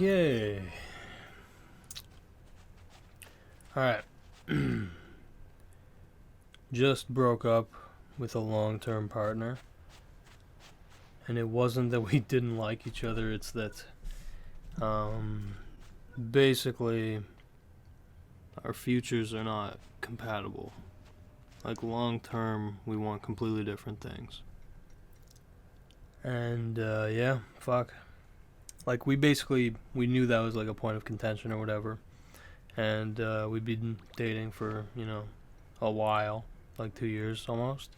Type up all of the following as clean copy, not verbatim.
Okay. Alright. Just broke up with a long-term partner. And it wasn't that we didn't like each other, it's that basically our futures are not compatible. Like long-term, we want completely different things. And yeah, fuck. Like we knew that was like a point of contention or whatever. And we'd been dating for, a while, like 2 years almost.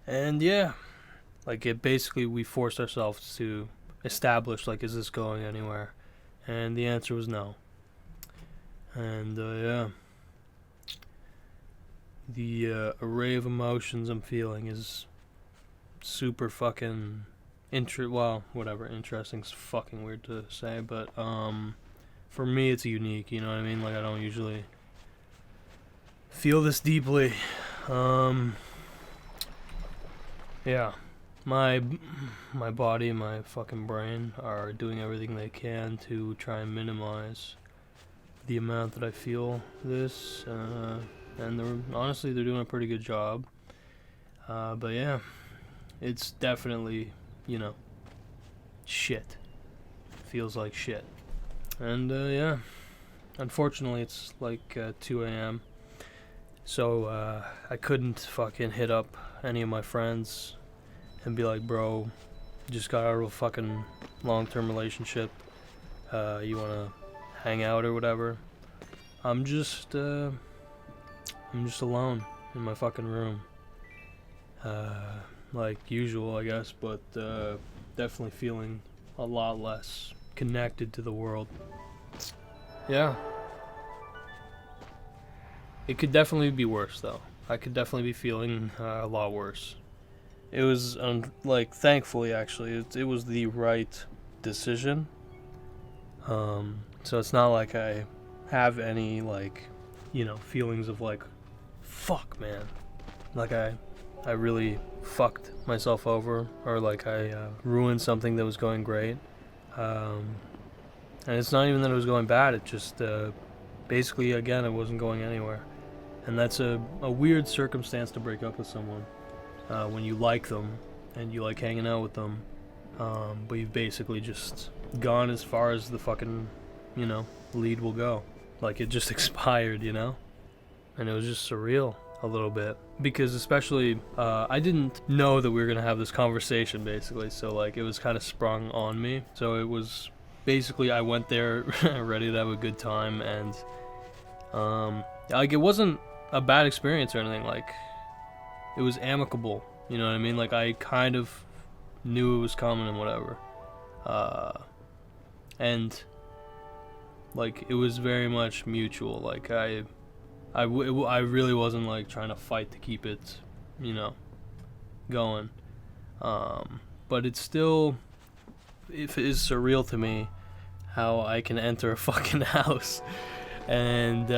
And yeah, like we forced ourselves to establish, like, is this going anywhere? And the answer was no. And yeah, the array of emotions I'm feeling is super fucking interesting's fucking weird to say, but for me it's unique, you know what I mean? Like I don't usually feel this deeply. Yeah. My body and my fucking brain are doing everything they can to try and minimize the amount that I feel this, and honestly they're doing a pretty good job. But yeah, it's definitely, shit. Feels like shit. And yeah, unfortunately it's like 2 a.m. So I couldn't fucking hit up any of my friends and be like, bro, just got out of a fucking long-term relationship. You wanna hang out or whatever? I'm just alone in my fucking room. Like usual, I guess, but definitely feeling a lot less connected to the world. Yeah. It could definitely be worse, though. I could definitely be feeling a lot worse. It was, thankfully, actually, it was the right decision. So it's not like I have any, feelings of, fuck, man. Like, I really fucked myself over, or, I ruined something that was going great. And it's not even that it was going bad, it just, basically, again, it wasn't going anywhere. And that's a weird circumstance to break up with someone. When you like them and you like hanging out with them, but you've basically just gone as far as the fucking, lead will go. Like it just expired, And it was just surreal a little bit. Because especially, I didn't know that we were going to have this conversation, basically. So, it was kind of sprung on me. So it was, basically, I went there ready to have a good time. And, it wasn't a bad experience or anything. It was amicable, you know what I mean? I kind of knew it was coming and whatever. And, it was very much mutual. I really wasn't, trying to fight to keep it, going. But it is surreal to me how I can enter a fucking house and,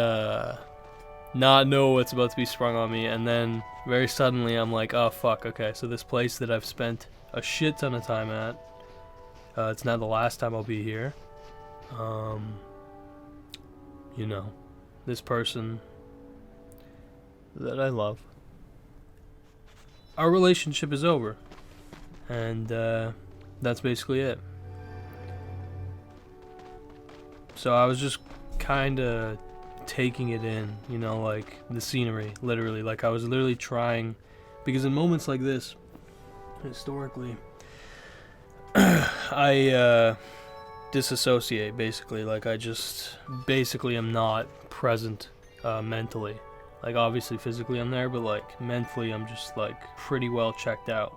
not know what's about to be sprung on me, and then very suddenly I'm like, oh fuck, okay, so this place that I've spent a shit ton of time at, it's not the last time I'll be here. This person that I love, our relationship is over, and that's basically it. So I was just kinda taking it in, the scenery, literally. I was literally trying, because in moments like this, historically, I disassociate, basically. I just basically am not present mentally. Obviously physically I'm there, but mentally I'm just pretty well checked out.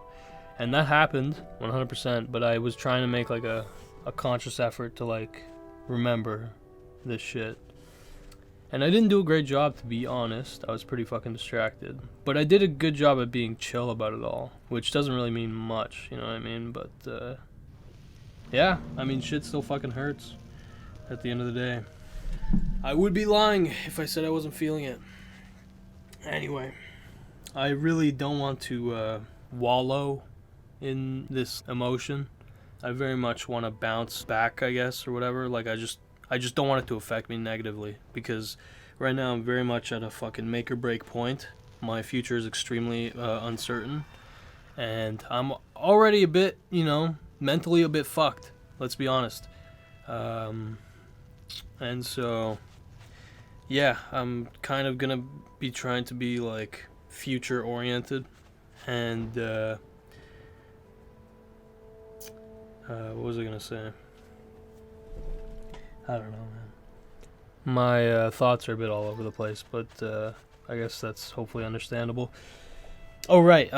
And that happened 100%, but I was trying to make a conscious effort to remember this shit. And I didn't do a great job, to be honest. I was pretty fucking distracted. But I did a good job at being chill about it all, which doesn't really mean much, you know what I mean? But, yeah, I mean, shit still fucking hurts at the end of the day. I would be lying if I said I wasn't feeling it. Anyway, I really don't want to wallow in this emotion. I very much want to bounce back, I guess, or whatever. Like, I just don't want it to affect me negatively, because right now I'm very much at a fucking make or break point. My future is extremely uncertain, and I'm already a bit, mentally a bit fucked. Let's be honest. And so, yeah, I'm kind of gonna be trying to be like future oriented, and what was I gonna say? I don't know, man. My thoughts are a bit all over the place, but I guess that's hopefully understandable. Oh, right.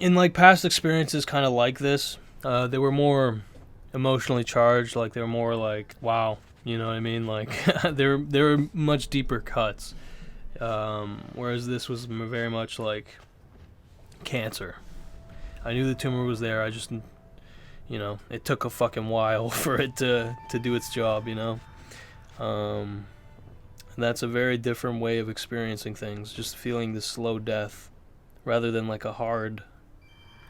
In like past experiences kind of like this, they were more emotionally charged. Like, they were more like, wow, you know what I mean? Like, they were much deeper cuts. Whereas this was very much like cancer. I knew the tumor was there. I just, it took a fucking while for it to do its job, And that's a very different way of experiencing things. Just feeling the slow death rather than like a hard,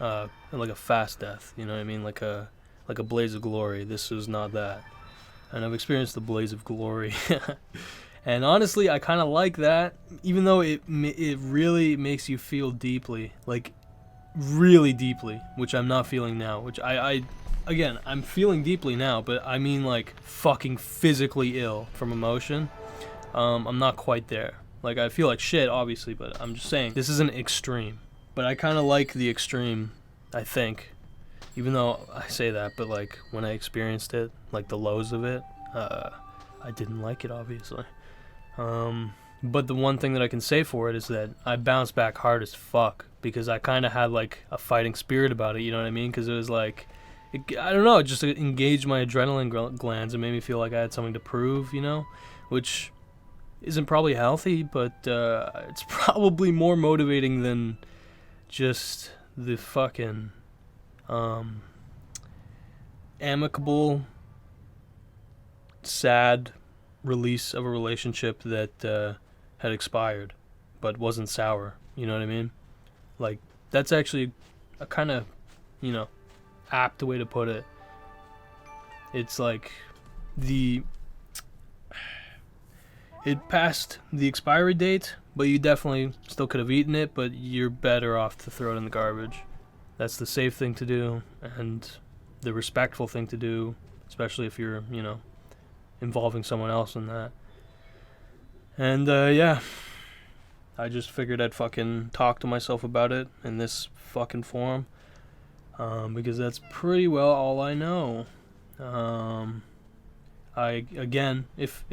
like a fast death. You know what I mean? Like a blaze of glory. This is not that. And I've experienced the blaze of glory. And honestly, I kind of like that, even though it really makes you feel deeply, like really deeply, which I'm not feeling now. Which again, I'm feeling deeply now, but I mean like fucking physically ill from emotion. I'm not quite there. Like, I feel like shit, obviously, but I'm just saying this is an extreme. But I kind of like the extreme, I think, even though I say that. But like when I experienced it, like the lows of it, I didn't like it, obviously. But the one thing that I can say for it is that I bounced back hard as fuck, because I kind of had like a fighting spirit about it, you know what I mean? Because it was like, I don't know, it just engaged my adrenaline glands and made me feel like I had something to prove, which isn't probably healthy, but it's probably more motivating than just the fucking amicable, sad release of a relationship that had expired but wasn't sour, you know what I mean? Like, that's actually a kind of, apt way to put it. It's like it passed the expiry date, but you definitely still could have eaten it, but you're better off to throw it in the garbage. That's the safe thing to do, and the respectful thing to do, especially if you're, involving someone else in that. And yeah, I just figured I'd fucking talk to myself about it in this fucking forum, because that's pretty well all I know. Again, if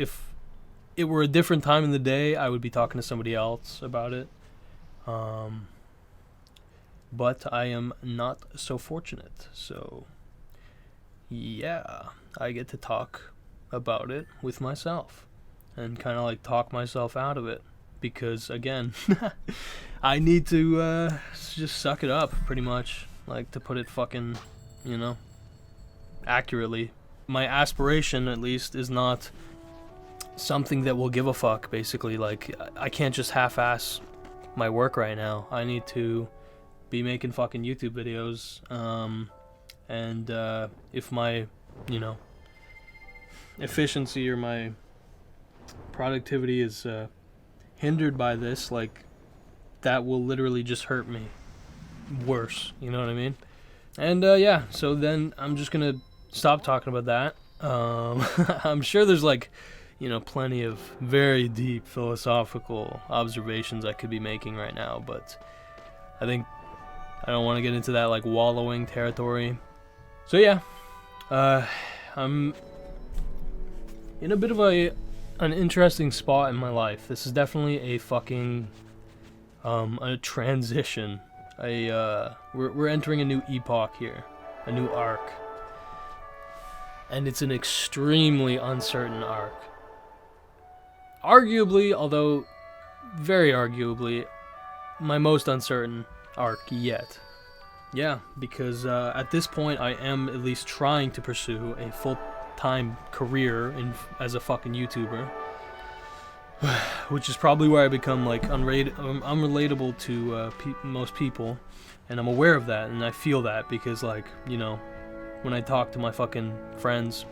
it were a different time in the day, I would be talking to somebody else about it. But I am not so fortunate, so yeah, I get to talk about it with myself and kind of like talk myself out of it, because again, I need to just suck it up, pretty much, like, to put it fucking, accurately. My aspiration, at least, is not something that will give a fuck, basically. Like, I can't just half-ass my work right now. I need to be making fucking YouTube videos, and if my, efficiency or my productivity is hindered by this, like, that will literally just hurt me worse, you know what I mean? And yeah, so then I'm just gonna stop talking about that. I'm sure there's like, plenty of very deep philosophical observations I could be making right now, but I think I don't want to get into that like wallowing territory. So yeah, I'm in a bit of an interesting spot in my life. This is definitely a fucking a transition. We're entering a new epoch here, a new arc, and it's an extremely uncertain arc. Arguably, although very arguably, my most uncertain arc yet. Yeah, because at this point I am at least trying to pursue a full-time career as a fucking YouTuber, which is probably where I become like unrelatable to most people, and I'm aware of that, and I feel that because, like, when I talk to my fucking friends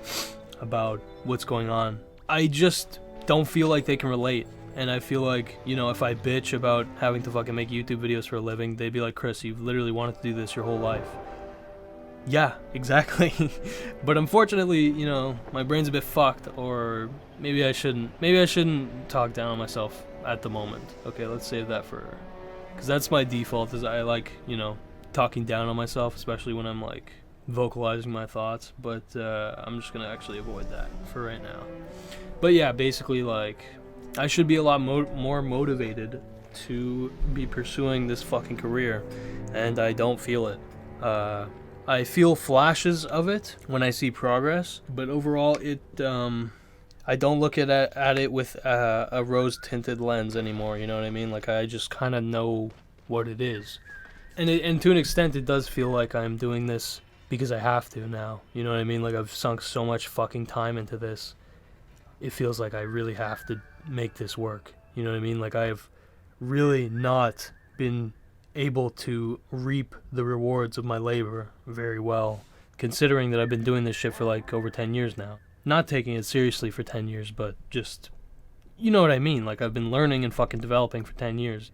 about what's going on, I just don't feel like they can relate. And I feel like, you know, if I bitch about having to fucking make YouTube videos for a living, they'd be like, Chris, you've literally wanted to do this your whole life. Yeah, exactly. But unfortunately, you know, my brain's a bit fucked, or maybe I shouldn't talk down on myself at the moment. Okay, let's save that for, because that's my default, is I like, you know, talking down on myself, especially when I'm like vocalizing my thoughts. But I'm just gonna actually avoid that for right now. But yeah, basically, like, I should be a lot more motivated to be pursuing this fucking career, and I don't feel it. I feel flashes of it when I see progress, but overall, I don't look at it with a rose-tinted lens anymore. You know what I mean? Like, I just kind of know what it is, and to an extent, it does feel like I'm doing this because I have to now. You know what I mean? Like, I've sunk so much fucking time into this. It feels like I really have to make this work. You know what I mean? Like, I've really not been able to reap the rewards of my labor very well, considering that I've been doing this shit for like over 10 years now. Not taking it seriously for 10 years, but just, you know what I mean? Like, I've been learning and fucking developing for 10 years.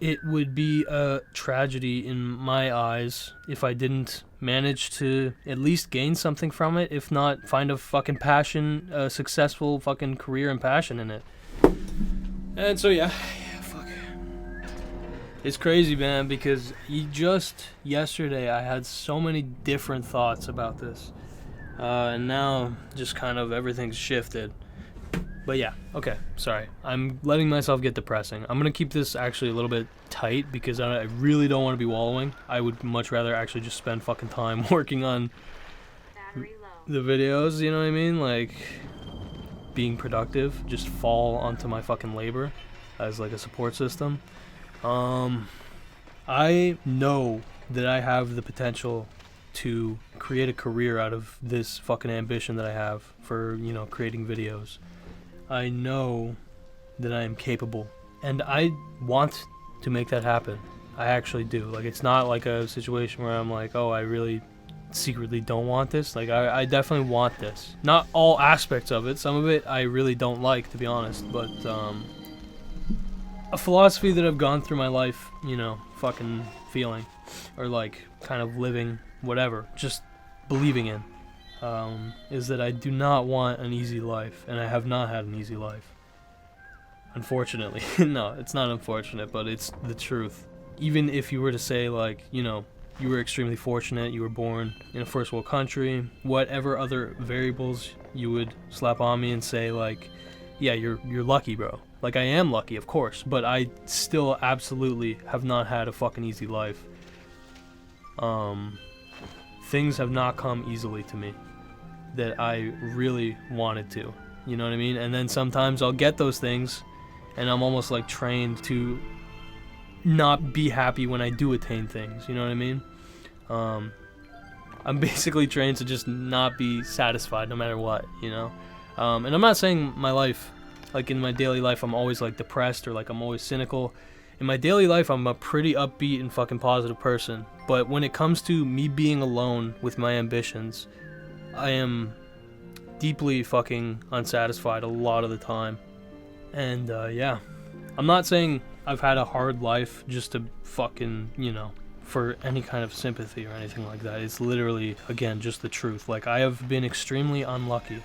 It would be a tragedy in my eyes if I didn't manage to at least gain something from it, if not find a fucking passion, a successful fucking career and passion in it. And so yeah, fuck. It's crazy, man, because just yesterday I had so many different thoughts about this. And now just kind of everything's shifted. But yeah, okay, sorry. I'm letting myself get depressing. I'm going to keep this actually a little bit tight because I really don't want to be wallowing. I would much rather actually just spend fucking time working on the videos, you know what I mean? Like, being productive, just fall onto my fucking labor as like a support system. I know that I have the potential to create a career out of this fucking ambition that I have for, you know, creating videos. I know that I am capable, and I want to make that happen. I actually do. Like, it's not like a situation where I'm like, oh, I really secretly don't want this. Like, I definitely want this. Not all aspects of it. Some of it I really don't like, to be honest, but a philosophy that I've gone through my life, you know, fucking feeling, or like kind of living, whatever, just believing in, is that I do not want an easy life, and I have not had an easy life. Unfortunately. No, it's not unfortunate, but it's the truth. Even if you were to say, like, you know, you were extremely fortunate, you were born in a first world country, whatever other variables you would slap on me and say, like, yeah, you're lucky, bro. Like, I am lucky, of course, but I still absolutely have not had a fucking easy life. Things have not come easily to me that I really wanted to, you know what I mean? And then sometimes I'll get those things, and I'm almost like trained to not be happy when I do attain things, you know what I mean? I'm basically trained to just not be satisfied no matter what, you know? And I'm not saying my life, like in my daily life, I'm always like depressed or like I'm always cynical. In my daily life, I'm a pretty upbeat and fucking positive person. But when it comes to me being alone with my ambitions, I am deeply fucking unsatisfied a lot of the time. And yeah, I'm not saying I've had a hard life just to fucking, you know, for any kind of sympathy or anything like that. It's literally, again, just the truth. Like, I have been extremely unlucky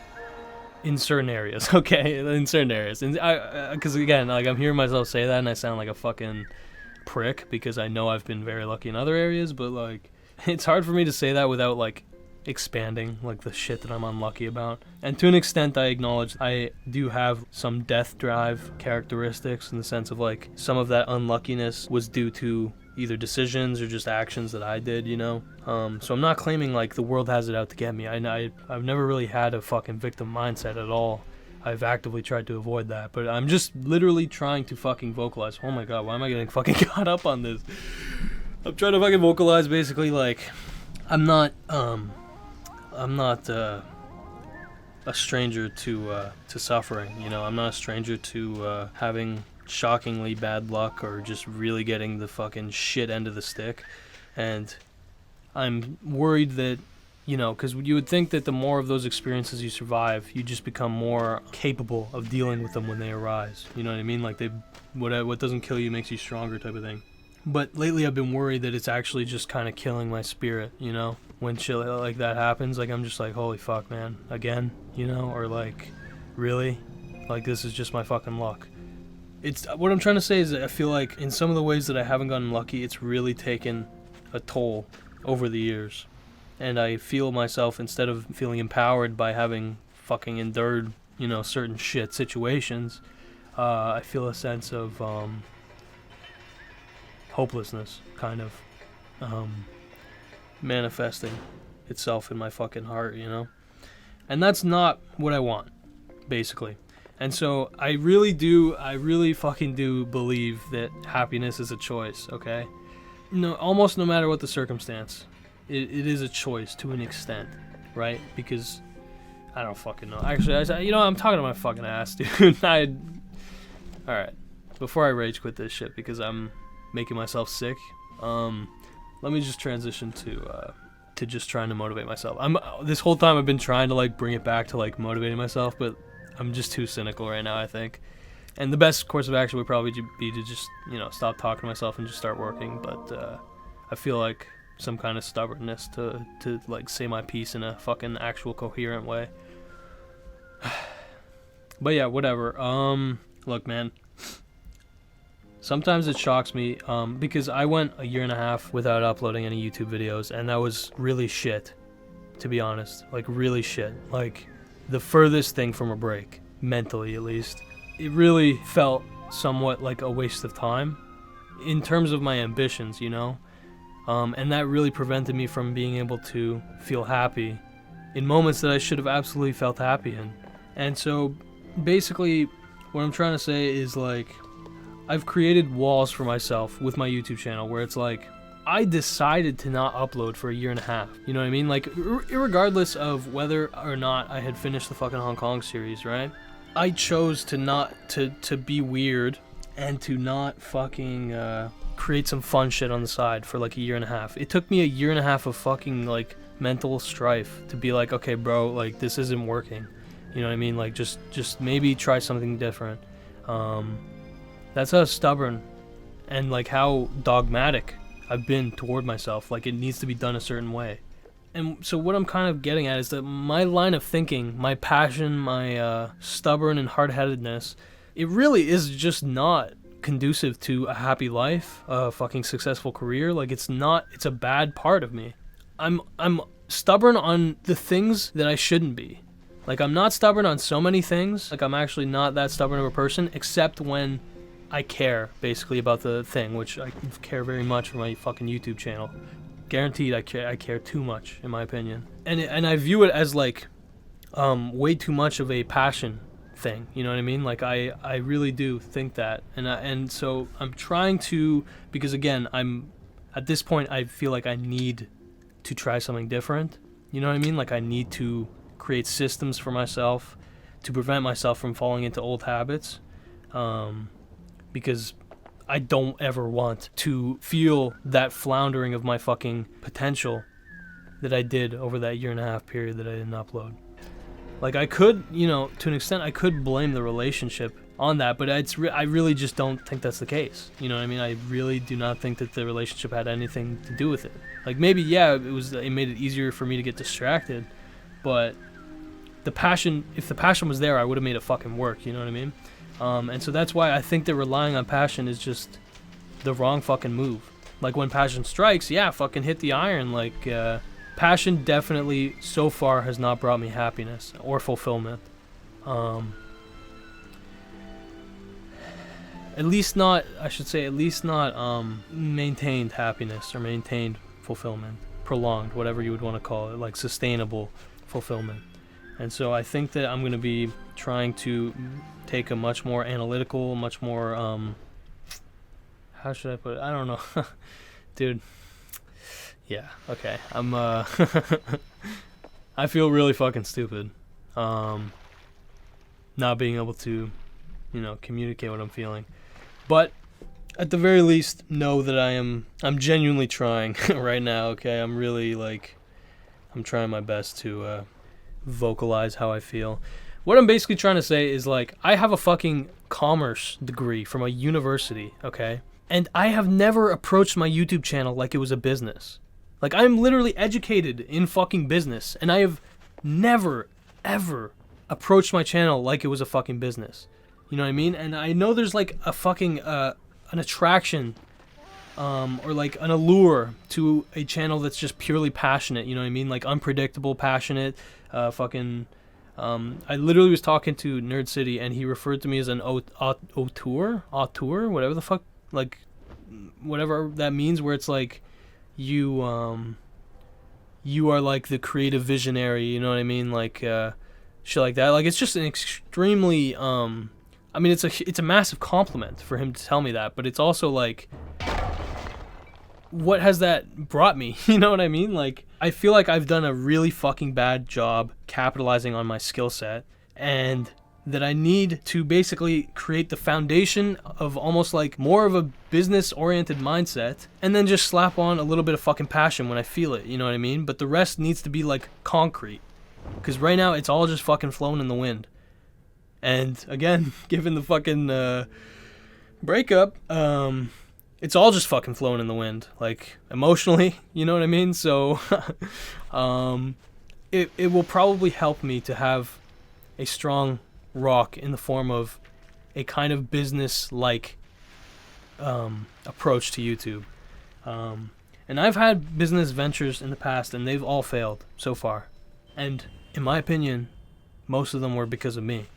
in certain areas, okay? In certain areas. And because, again, like, I'm hearing myself say that and I sound like a fucking prick because I know I've been very lucky in other areas, but, like, it's hard for me to say that without, like, expanding, like, the shit that I'm unlucky about. And to an extent, I acknowledge I do have some death drive characteristics in the sense of, like, some of that unluckiness was due to either decisions or just actions that I did, you know? So I'm not claiming, like, the world has it out to get me. I've never really had a fucking victim mindset at all. I've actively tried to avoid that, but I'm just literally trying to fucking vocalize. Oh my god, why am I getting fucking caught up on this? I'm trying to fucking vocalize basically, like, I'm not a stranger to suffering, you know? I'm not a stranger to having shockingly bad luck or just really getting the fucking shit end of the stick. And I'm worried that You know, because you would think that the more of those experiences you survive, you just become more capable of dealing with them when they arise. You know what I mean? Like what doesn't kill you makes you stronger type of thing. But lately I've been worried that it's actually just kind of killing my spirit, you know? When shit like that happens, like I'm just like, holy fuck, man, again, you know? Or like, really? Like this is just my fucking luck. It's what I'm trying to say is that I feel like in some of the ways that I haven't gotten lucky, it's really taken a toll over the years. And I feel myself, instead of feeling empowered by having fucking endured, you know, certain shit situations, I feel a sense of hopelessness, kind of, manifesting itself in my fucking heart, you know? And that's not what I want, basically. And so I really fucking do believe that happiness is a choice, okay? No, almost no matter what the circumstance, it is a choice to an extent, right? Because I don't fucking know. Actually, I'm talking to my fucking ass, dude. Alright, before I rage quit this shit because I'm making myself sick, let me just transition to just trying to motivate myself. This whole time I've been trying to like bring it back to like motivating myself, but I'm just too cynical right now, I think. And the best course of action would probably be to just, you know, stop talking to myself and just start working. But I feel like some kind of stubbornness to like say my piece in a fucking actual coherent way. But yeah, whatever. Look, man. Sometimes it shocks me because I went a year and a half without uploading any YouTube videos, and that was really shit, to be honest. Like, really shit. Like, the furthest thing from a break, mentally at least. It really felt somewhat like a waste of time in terms of my ambitions, you know? And that really prevented me from being able to feel happy in moments that I should have absolutely felt happy in. And so, basically, what I'm trying to say is, like, I've created walls for myself with my YouTube channel where it's like, I decided to not upload for a year and a half. You know what I mean? Like, irregardless of whether or not I had finished the fucking Hong Kong series, right? I chose to not, to be weird and to not fucking create some fun shit on the side for like a year and a half. It took me a year and a half of fucking like mental strife to be like, okay, bro, like this isn't working. You know what I mean? Like, just maybe try something different. That's how stubborn and like how dogmatic I've been toward myself. Like, it needs to be done a certain way. And so what I'm kind of getting at is that my line of thinking, my passion, my stubborn and hard-headedness, it really is just not conducive to a happy life, a fucking successful career. Like, it's a bad part of me. I'm stubborn on the things that I shouldn't be. Like, I'm not stubborn on so many things. Like, I'm actually not that stubborn of a person, except when I care, basically, about the thing, which I care very much for my fucking YouTube channel. Guaranteed, I care too much, in my opinion. And I view it as, like, way too much of a passion thing, you know what I mean? Like, I really do think that. And so I'm trying to, because, again, at this point, I feel like I need to try something different, you know what I mean? Like, I need to create systems for myself to prevent myself from falling into old habits, because I don't ever want to feel that floundering of my fucking potential that I did over that year and a half period that I didn't upload. Like, I could, you know, to an extent, I could blame the relationship on that, but I really just don't think that's the case. You know what I mean? I really do not think that the relationship had anything to do with it. Like, maybe, yeah, it made it easier for me to get distracted, but if the passion was there, I would have made it fucking work, you know what I mean? And so that's why I think that relying on passion is just the wrong fucking move. Like, when passion strikes, yeah, fucking hit the iron. Like, passion definitely so far has not brought me happiness or fulfillment. At least not maintained happiness or maintained fulfillment. Prolonged, whatever you would want to call it, like sustainable fulfillment. And so I think that I'm going to be trying to take a much more analytical, much more, how should I put it? I don't know. Dude. Yeah, okay. I feel really fucking stupid. Not being able to, you know, communicate what I'm feeling. But at the very least, know that I'm genuinely trying right now, okay? I'm really, like, I'm trying my best to vocalize how I feel. What I'm basically trying to say is, like, I have a fucking commerce degree from a university, okay? And I have never approached my YouTube channel like it was a business. Like, I'm literally educated in fucking business, and I have never, ever approached my channel like it was a fucking business. You know what I mean? And I know there's, like, a fucking, an attraction, or, like, an allure to a channel that's just purely passionate, you know what I mean? Like, unpredictable, passionate, I literally was talking to Nerd City, and he referred to me as an auteur, whatever the fuck, like, whatever that means, where it's like, you are like the creative visionary, you know what I mean? Like, shit like that. Like, it's just an extremely, I mean, it's a massive compliment for him to tell me that, but it's also like, what has that brought me? You know what I mean? Like, I feel like I've done a really fucking bad job capitalizing on my skill set, and that I need to basically create the foundation of almost like more of a business-oriented mindset, and then just slap on a little bit of fucking passion when I feel it, you know what I mean? But the rest needs to be like concrete, because right now it's all just fucking flowing in the wind. And again, given the fucking breakup, it's all just fucking flowing in the wind, like, emotionally, you know what I mean? So, it will probably help me to have a strong rock in the form of a kind of business-like approach to YouTube. And I've had business ventures in the past, and they've all failed so far. And in my opinion, most of them were because of me.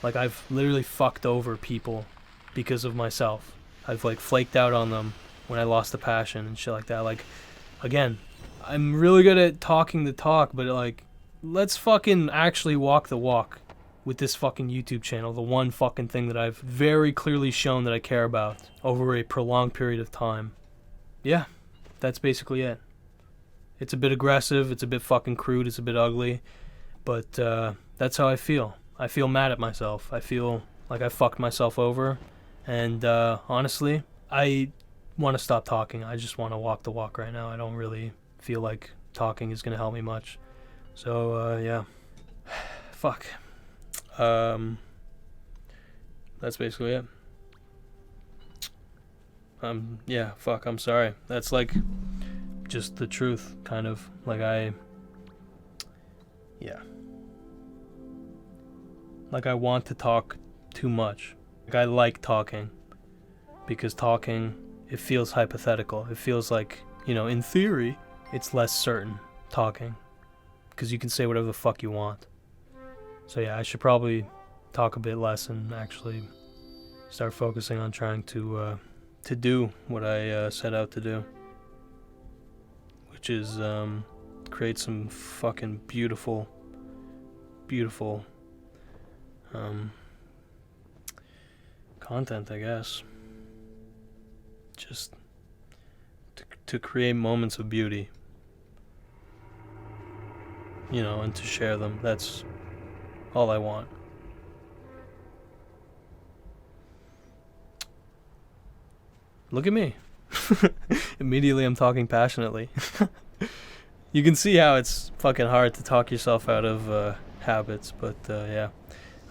Like, I've literally fucked over people because of myself. I've, like, flaked out on them when I lost the passion and shit like that. Like, again, I'm really good at talking the talk, but, like, let's fucking actually walk the walk with this fucking YouTube channel. The one fucking thing that I've very clearly shown that I care about over a prolonged period of time. Yeah, that's basically it. It's a bit aggressive, it's a bit fucking crude, it's a bit ugly, but that's how I feel. I feel mad at myself. I feel like I fucked myself over. And honestly, I want to stop talking. I just want to walk the walk right now. I don't really feel like talking is going to help me much. So, yeah. Fuck. That's basically it. Yeah, fuck, I'm sorry. That's, like, just the truth, kind of. Like, yeah. Like, I want to talk too much. Like, I like talking, because talking, it feels hypothetical. It feels like, you know, in theory, it's less certain talking, because you can say whatever the fuck you want. So yeah, I should probably talk a bit less and actually start focusing on trying to do what I set out to do, which is create some fucking beautiful content, I guess. Just to create moments of beauty, you know, and to share them. That's all I want. Look at me. Immediately I'm talking passionately. You can see how it's fucking hard to talk yourself out of habits, but yeah.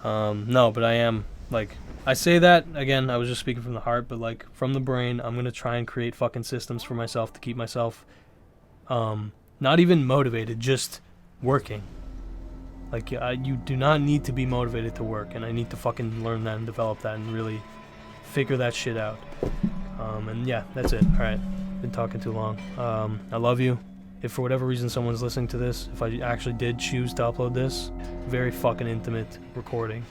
No, but I am, like, I say that, again, I was just speaking from the heart, but, like, from the brain, I'm gonna try and create fucking systems for myself to keep myself, not even motivated, just working. Like, you do not need to be motivated to work, and I need to fucking learn that and develop that and really figure that shit out. And yeah, that's it. Alright, been talking too long. I love you. If for whatever reason someone's listening to this, if I actually did choose to upload this, very fucking intimate recording,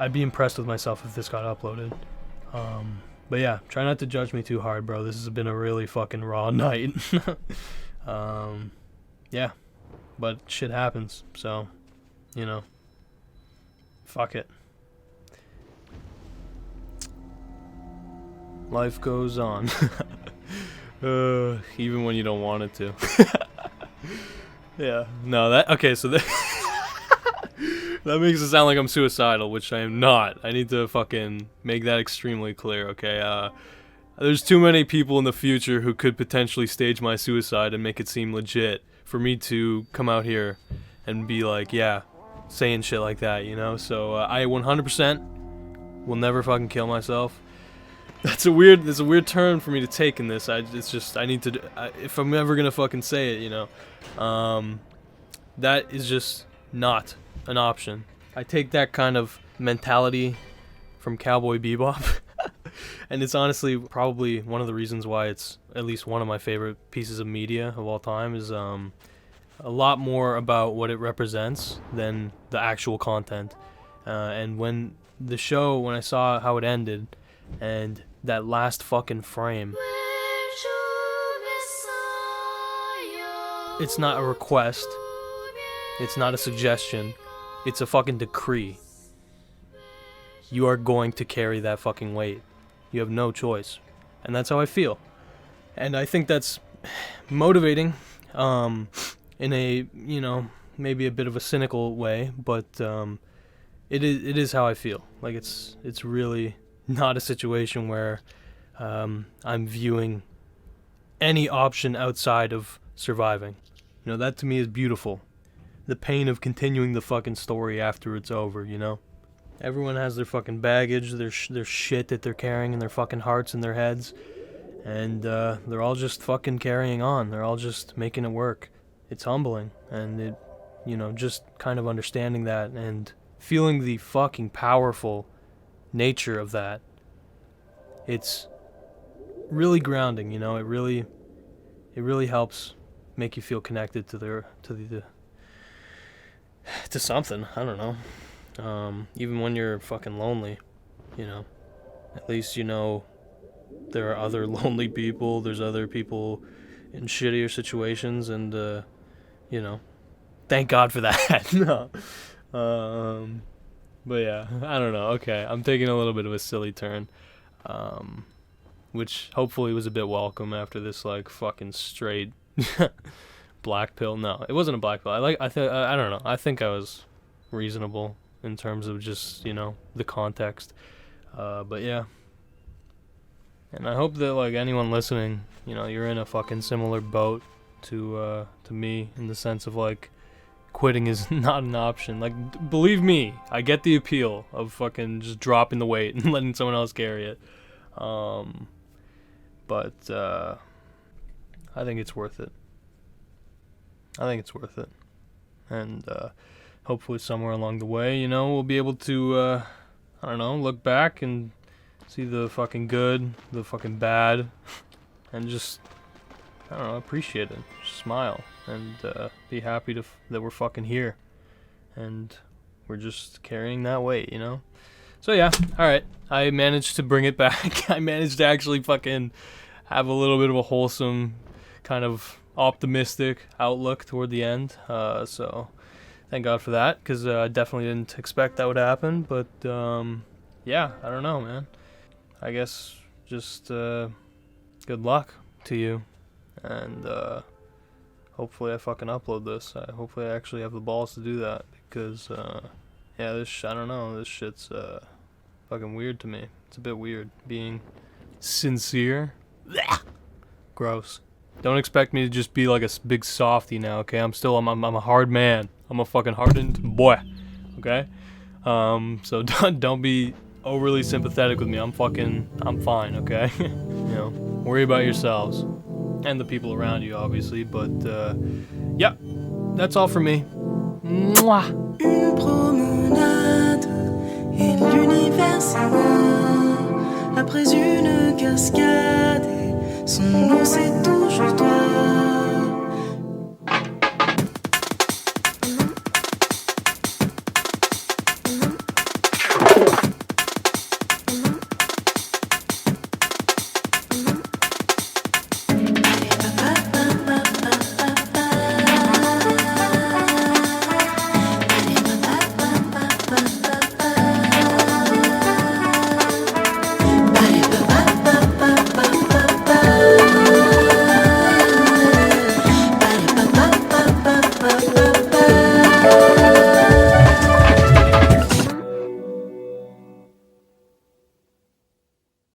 I'd be impressed with myself if this got uploaded. But yeah, try not to judge me too hard, bro. This has been a really fucking raw night. Yeah, but shit happens, so, you know, fuck it. Life goes on. Even when you don't want it to. Yeah, no, okay, so that that makes it sound like I'm suicidal, which I am not. I need to fucking make that extremely clear, okay? There's too many people in the future who could potentially stage my suicide and make it seem legit for me to come out here and be like, yeah, saying shit like that, you know? So I 100% will never fucking kill myself. That's a weird turn for me to take in this. It's just, I need to, if I'm ever gonna fucking say it, you know, that is just not an option. I take that kind of mentality from Cowboy Bebop. And it's honestly probably one of the reasons why it's at least one of my favorite pieces of media of all time is a lot more about what it represents than the actual content. And when I saw how it ended and that last fucking frame, it's not a request, it's not a suggestion, it's a fucking decree. You are going to carry that fucking weight. You have no choice. And that's how I feel. And I think that's motivating, in a, you know, maybe a bit of a cynical way, but it is how I feel. Like it's really not a situation where I'm viewing any option outside of surviving. You know, that to me is beautiful. The pain of continuing the fucking story after it's over, you know? Everyone has their fucking baggage, their shit that they're carrying in their fucking hearts and their heads. And they're all just fucking carrying on. They're all just making it work. It's humbling. And it, you know, just kind of understanding that and feeling the fucking powerful nature of that. It's really grounding, you know? It really helps make you feel connected to something. I don't know. Even when you're fucking lonely, you know, at least you know there are other lonely people, there's other people in shittier situations, and, you know, thank God for that. No. But yeah, I don't know, okay, I'm taking a little bit of a silly turn, which hopefully was a bit welcome after this, like, fucking straight black pill. No, it wasn't a black pill. I don't know, I think I was reasonable in terms of just, you know, the context. But yeah. And I hope that, like, anyone listening, you know, you're in a fucking similar boat to me, in the sense of, like, quitting is not an option. Like, believe me, I get the appeal of fucking just dropping the weight and letting someone else carry it. But I think it's worth it. And hopefully somewhere along the way, you know, we'll be able to, I don't know, look back and see the fucking good, the fucking bad, and just, I don't know, appreciate it. Just smile and be happy that we're fucking here. And we're just carrying that weight, you know? So yeah, alright. I managed to bring it back. I managed to actually fucking have a little bit of a wholesome, kind of optimistic outlook toward the end. So thank God for that, because I definitely didn't expect that would happen. But yeah, I don't know, man. I guess just good luck to you, and hopefully I fucking upload this. Hopefully I actually have the balls to do that, because yeah, I don't know, this shit's fucking weird to me. It's a bit weird being sincere. Gross. Don't expect me to just be like a big softy now, okay? I'm a hard man. I'm a fucking hardened boy, okay? So don't be overly sympathetic with me. I'm fine, okay? You know, worry about yourselves and the people around you, obviously. But yeah, that's all for me. Mwah. Une promenade et l'univers s'émeut après une cascade et son eau c'est toujours toi.